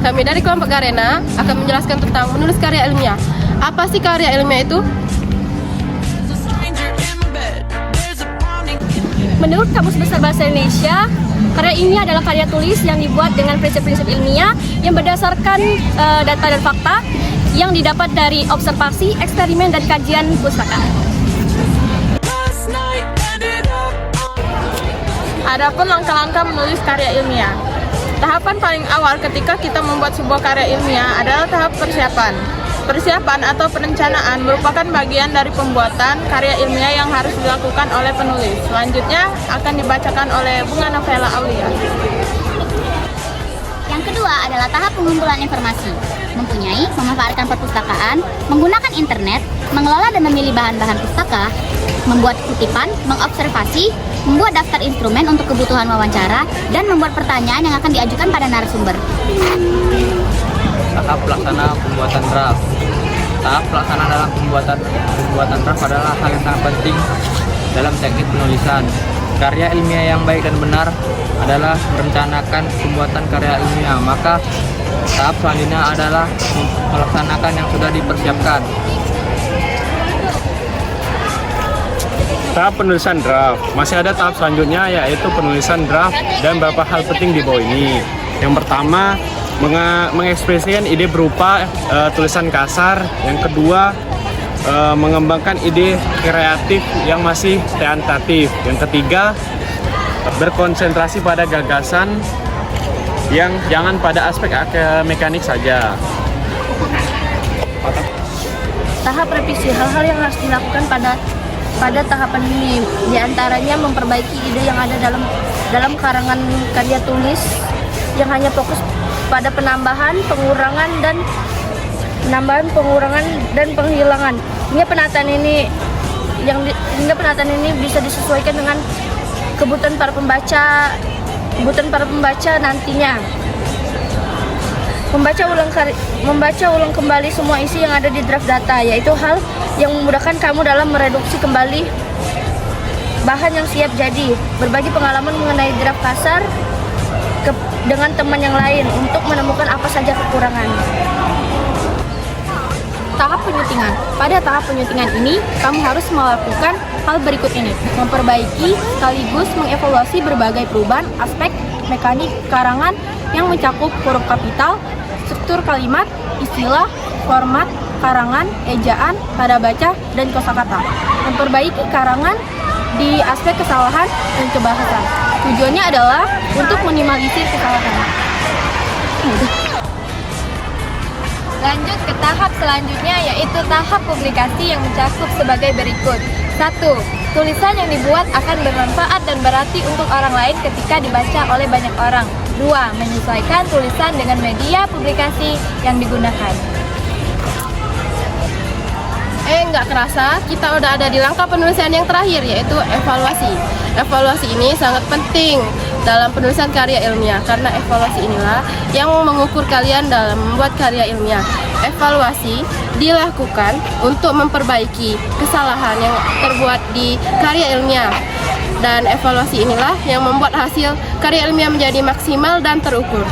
Kami dari kelompok Garena akan menjelaskan tentang menulis karya ilmiah. Apa sih karya ilmiah itu? Menurut Kamus Besar Bahasa Indonesia, karya ilmiah adalah karya tulis yang dibuat dengan prinsip-prinsip ilmiah yang berdasarkan data dan fakta yang didapat dari observasi, eksperimen, dan kajian pustaka. Adapun langkah-langkah menulis karya ilmiah. Tahapan paling awal ketika kita membuat sebuah karya ilmiah adalah tahap persiapan. Persiapan atau perencanaan merupakan bagian dari pembuatan karya ilmiah yang harus dilakukan oleh penulis. Selanjutnya akan dibacakan oleh Bunga Novela Aulia. Yang kedua adalah tahap pengumpulan informasi. Memanfaatkan perpustakaan, menggunakan internet, mengelola dan memilih bahan-bahan pustaka, membuat kutipan, mengobservasi, membuat daftar instrumen untuk kebutuhan wawancara, dan membuat pertanyaan yang akan diajukan pada narasumber. Tahap pelaksana pembuatan draft. Tahap pelaksana dalam pembuatan draft adalah hal yang sangat penting dalam teknik penulisan. Karya ilmiah yang baik dan benar adalah merencanakan pembuatan karya ilmiah. Maka tahap selanjutnya adalah melaksanakan yang sudah dipersiapkan. Tahap penulisan draft. Masih ada tahap selanjutnya, yaitu penulisan draft dan beberapa hal penting di bawah ini. Yang pertama, mengekspresikan ide berupa tulisan kasar. Yang kedua, mengembangkan ide kreatif yang masih tentatif. Yang ketiga, berkonsentrasi pada gagasan yang jangan pada aspek mekanik saja. Tahap revisi, hal-hal yang harus dilakukan pada tahapan ini, diantaranya memperbaiki ide yang ada dalam karangan karya tulis yang hanya fokus pada penambahan, pengurangan, dan penghilangan. Hingga penataan ini bisa disesuaikan dengan kebutuhan para pembaca nantinya. Membaca ulang kembali semua isi yang ada di draft data, yaitu hal yang memudahkan kamu dalam mereduksi kembali bahan yang siap jadi. Berbagi pengalaman mengenai draft kasar dengan teman yang lain untuk menemukan apa saja kekurangan. Tahap penyutingan. Pada tahap penyutingan ini, kamu harus melakukan hal berikut ini. Memperbaiki sekaligus mengevaluasi berbagai perubahan aspek mekanik karangan yang mencakup huruf kapital, struktur kalimat, istilah, format, karangan, ejaan, tanda baca, dan kosakata. Memperbaiki karangan di aspek kesalahan dan kebahasaan. Tujuannya adalah untuk minimalisir kesalahan. Lanjut ke tahap selanjutnya, yaitu tahap publikasi yang mencakup sebagai berikut. 1. Tulisan yang dibuat akan bermanfaat dan berarti untuk orang lain ketika dibaca oleh banyak orang. 2. Menyesuaikan tulisan dengan media publikasi yang digunakan. Nggak kerasa, kita udah ada di langkah penulisan yang terakhir, yaitu evaluasi. Evaluasi ini sangat penting dalam penulisan karya ilmiah, karena evaluasi inilah yang mengukur kalian dalam membuat karya ilmiah. Evaluasi dilakukan untuk memperbaiki kesalahan yang terbuat di karya ilmiah, dan evaluasi inilah yang membuat hasil karya ilmiah menjadi maksimal dan terukur.